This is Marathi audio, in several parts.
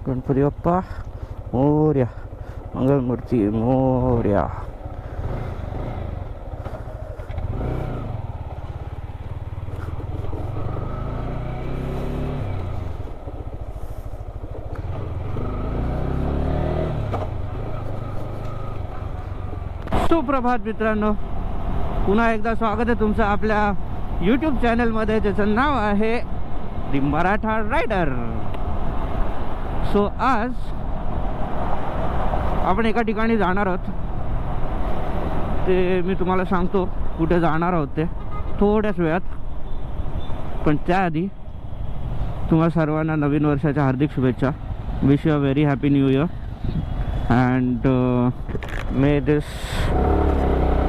गणपती बाप्पा मोरया, मंगलमूर्ती मोरया. सुप्रभात मित्रांनो, पुन्हा एकदा स्वागत आहे तुमचं आपल्या यूट्यूब चॅनलमध्ये, ज्याचं नाव आहे दी मराठा रायडर. सो आज आपण एका ठिकाणी जाणार आहोत. ते मी तुम्हाला सांगतो कुठे जाणार आहोत ते थोड्याच वेळात. पण त्याआधी तुम्हा सर्वांना नवीन वर्षाच्या हार्दिक शुभेच्छा. Wish you a very happy new year and may this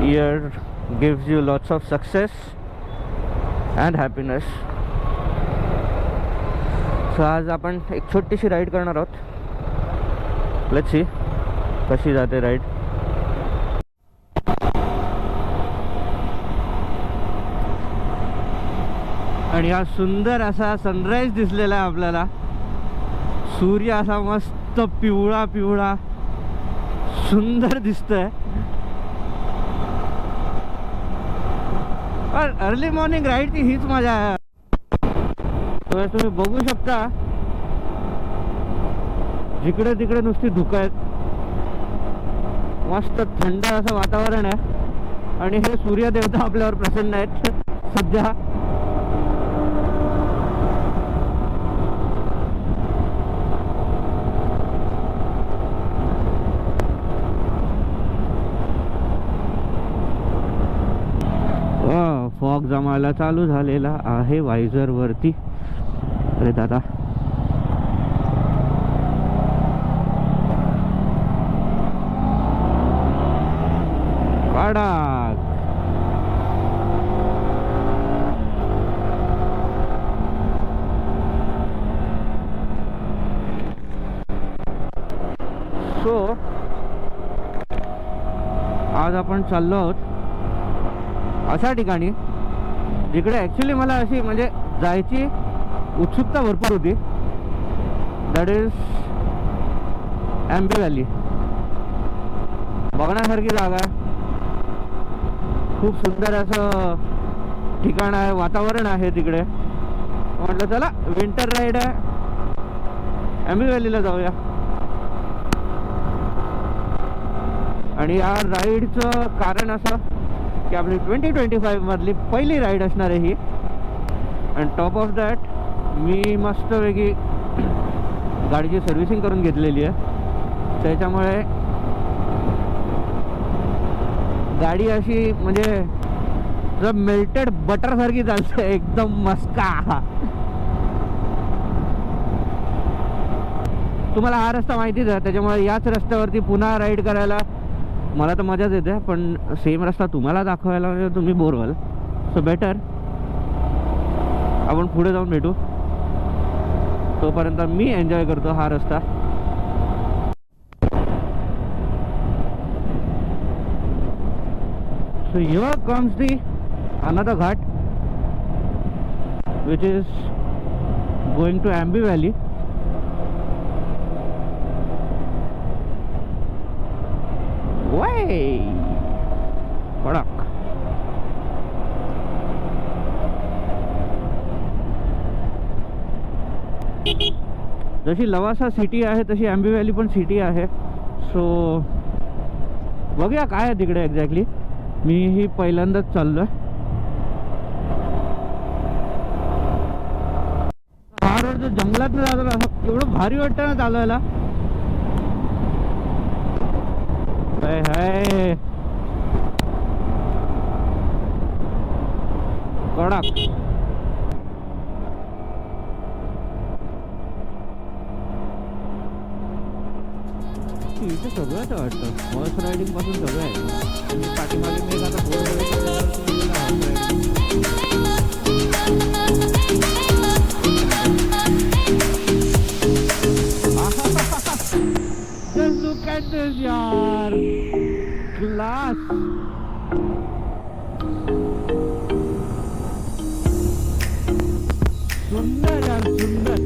year gives you lots of success and happiness. So आज आपण एक छोटीशी राईड करणार आहोत. लेट्स सी कशी जाते राईड. आणि हा सुंदर असा सनराईज दिसलेला आहे आपल्याला. सूर्य असा मस्त पिवळा पिवळा सुंदर दिसतोय. अर्ली मॉर्निंग राईडची हीच मजा आहे. तर तुम्ही बघू शकता जिकडे तिकडे नुसती धुकं आहेत. मस्त थंड असं वातावरण आहे आणि हे सूर्यदेवता आपल्यावर प्रसन्न आहेत सध्या. फॉग जमायला चालू झालेला आहे वायझर वरती. अरे दादा, कडक. सो आज आपण चाललो आहोत अशा ठिकाणी जिकडे ॲक्च्युली मला अशी म्हणजे जायची उत्सुकता भरपूर होती. That is Aamby Valley. बघण्यासारखी जागा आहे, खूप सुंदर असं ठिकाण आहे, वातावरण आहे तिकडे. म्हटलं चला विंटर राईड आहे, एम्बी व्हॅलीला जाऊया. आणि या राईडचं कारण असं की आपली 2025 मधली पहिली राईड असणार आहे ही. अँड टॉप ऑफ दॅट मी मस्तपैकी गाडीची सर्व्हिसिंग करून घेतलेली आहे. त्याच्यामुळे गाडी अशी म्हणजे जर मेल्टेड बटर सारखी चालते, एकदम मस्का. तुम्हाला हा रस्ता माहितीच आहे, त्याच्यामुळे याच रस्त्यावरती पुन्हा राईड करायला मला तर मजाच येते. पण सेम रस्ता तुम्हाला दाखवायला म्हणजे तुम्ही बोर व्हाल. सो बेटर आपण पुढे जाऊन भेटू. तोपर्यंत मी एन्जॉय करतो हा रस्ता. So here comes the another ghat which is going to Aamby Valley. कडक. जशी लवासा सिटी आहे तशी एम्बी व्हॅली पण सिटी आहे. सो बघूया काय आहे तिकडे एक्झॅक्टली. मी ही पहिल्यांदाच चाललोय. हा रोड जंगलात जातो असं एवढं भारी वाटतं ना चालवायला. हाय कडक. इथे सगळंच वाटतं, हॉर्स रायडिंग पासून सगळं आहे. पाठीमागे मी आता Just look at this यार, क्लास. सुंदर यार सुंदर.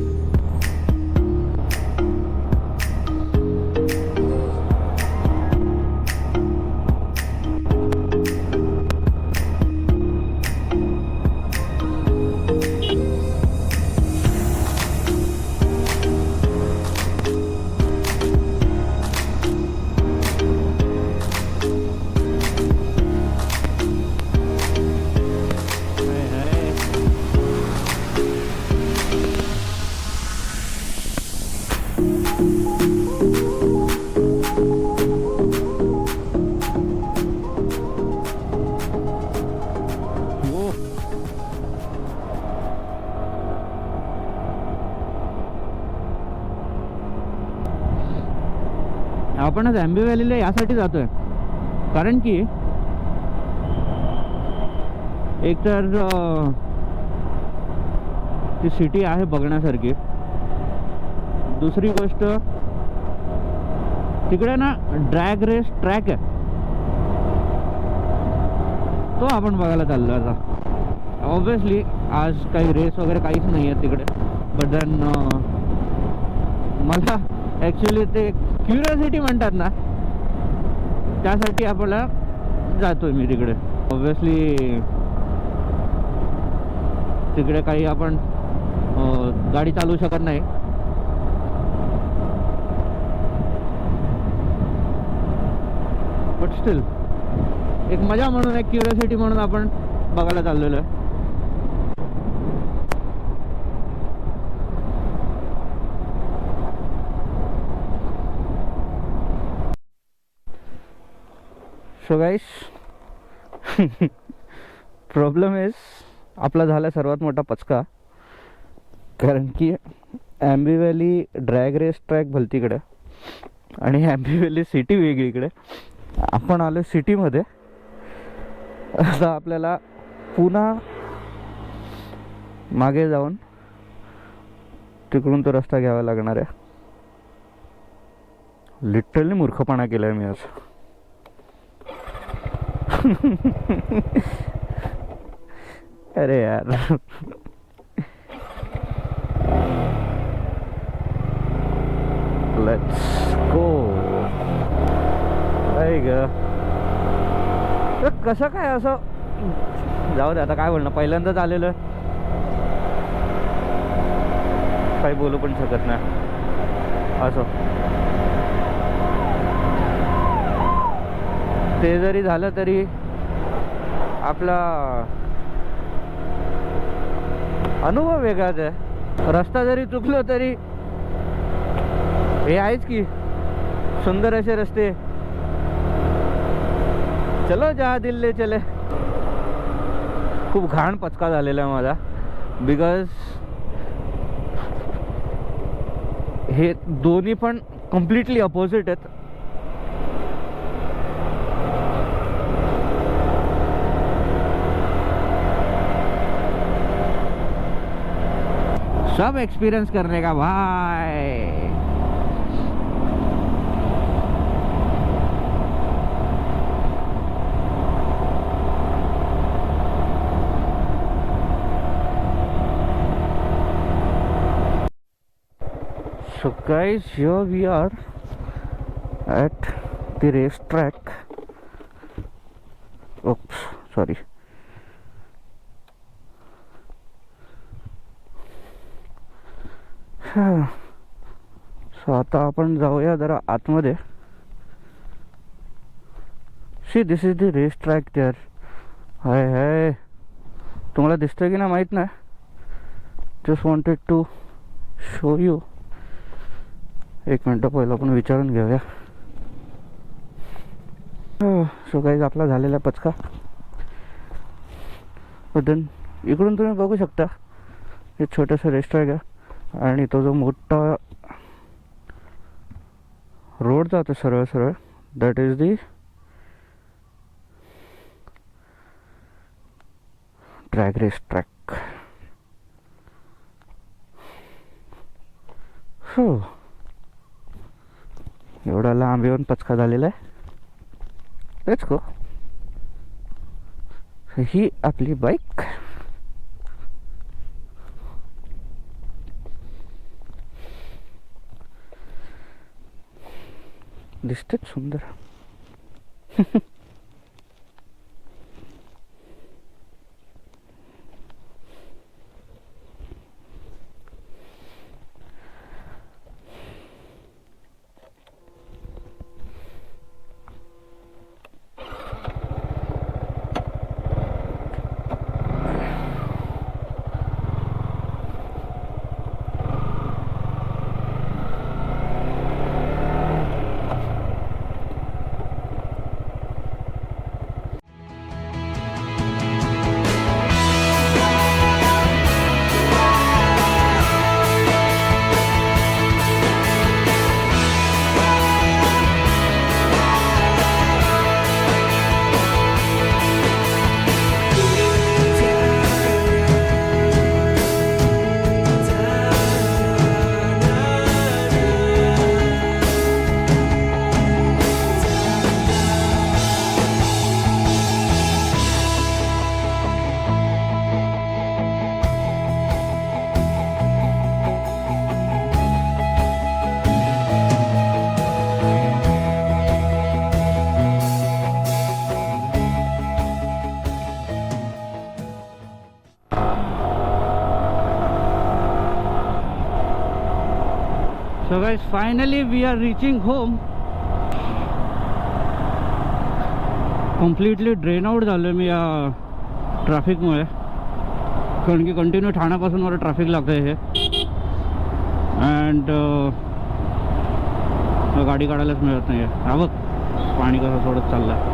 आपण आज आंबे व्हॅलीला यासाठी जातोय कारण की एकतर ती सिटी आहे बघण्यासारखी, दुसरी गोष्ट तिकडे ना ड्रॅग रेस ट्रॅक आहे, तो आपण बघायला चाललो आता. ऑब्विसली आज काही रेस वगैरे काहीच नाही आहे तिकडे, बट देन मला ॲक्च्युली ते क्युरियोसिटी म्हणतात ना, त्यासाठी आपल्याला जातोय मी तिकडे. ऑब्विसली तिकडे काही आपण गाडी चालवू शकत नाही, बट स्टील एक मजा म्हणून, एक क्युरियोसिटी म्हणून आपण बघायला चाललेलो आहे. सो गाईस, प्रॉब्लेम इज आपला झाला सर्वात मोठा पचका, कारण की आंबे व्हॅली ड्रॅग रेस ट्रॅक भलतीकडे आणि आंबे व्हॅली सिटी वेगळीकडे. आपण आलो सिटीमध्ये. आता आपल्याला पुन्हा मागे जाऊन तिकडून तो रस्ता घ्यावा लागणार आहे. लिटरली मूर्खपणा केलाय मी आज. अरे यार, लेट्स गो. कसं काय असं, जाऊ दे आता, काय बोलणं, पहिल्यांदाच आलेलं, काही बोलू पण शकत नाही. असं ते जरी झालं तरी आपला अनुभव वेगळाच आहे. रस्ता जरी चुकलो तरी हे आहेच की सुंदर असे रस्ते. चलो जहा दिल ले चले. खूप घाण पचका झालेला आहे माझा, बिकॉज हे दोन्ही पण कम्प्लिटली अपोजिट आहेत. सब एक्सपीरियंस करने का भाई. So guys, here we are at the racetrack. Oops, sorry. So आता आपण जाऊया जरा आतमध्ये. See this is the race track there. Hi hi, तुम्हाला दिसतंय की ना माहीत नाही. Just wanted to show you. एक मिनटं पहिलं आपण विचारून घेऊया. सो गाईज, आपला झालेला पचका. देन इकडून तुम्ही बघू शकता हे छोटंसं रेस्टॉरंट आहे आणि तो जो मोठा रोड जातो सरळ सरळ, that is the drag race track. हो, एवढा लांब येऊन पचका झालेला आहे. Let's go. ही आपली बाईक. दिसतेच सुंदर. So guys, finally we are reaching home. Completely drain out झालो मी या ट्रॅफिकमुळे, कारण की कंटिन्यू ठाण्यापासून मला ट्रॅफिक लागतं हे. अँड गाडी काढायलाच मिळत नाही आहे. हा बघ पाणी कसं सोडत चाललं.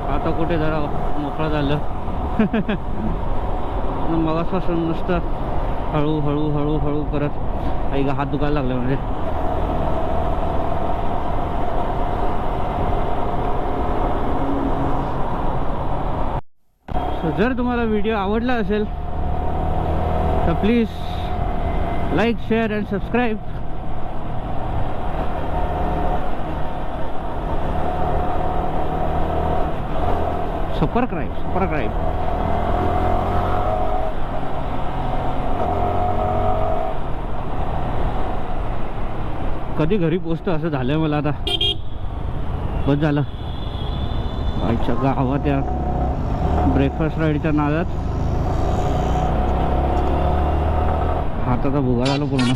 आता कुठे जरा मोकळं झालं. मगापासून नुसतं हळूहळू हळूहळू करत आई हात दुखायला लागला म्हणजे. सो जर तुम्हाला व्हिडिओ आवडला असेल तर please like, share and subscribe. Subscribe. कधी घरी पोचतो असं झालंय मला आता. बस झालं आईच्या गावात या ब्रेकफास्ट राईडच्या नादात हाताचा भुगा झाला पूर्ण.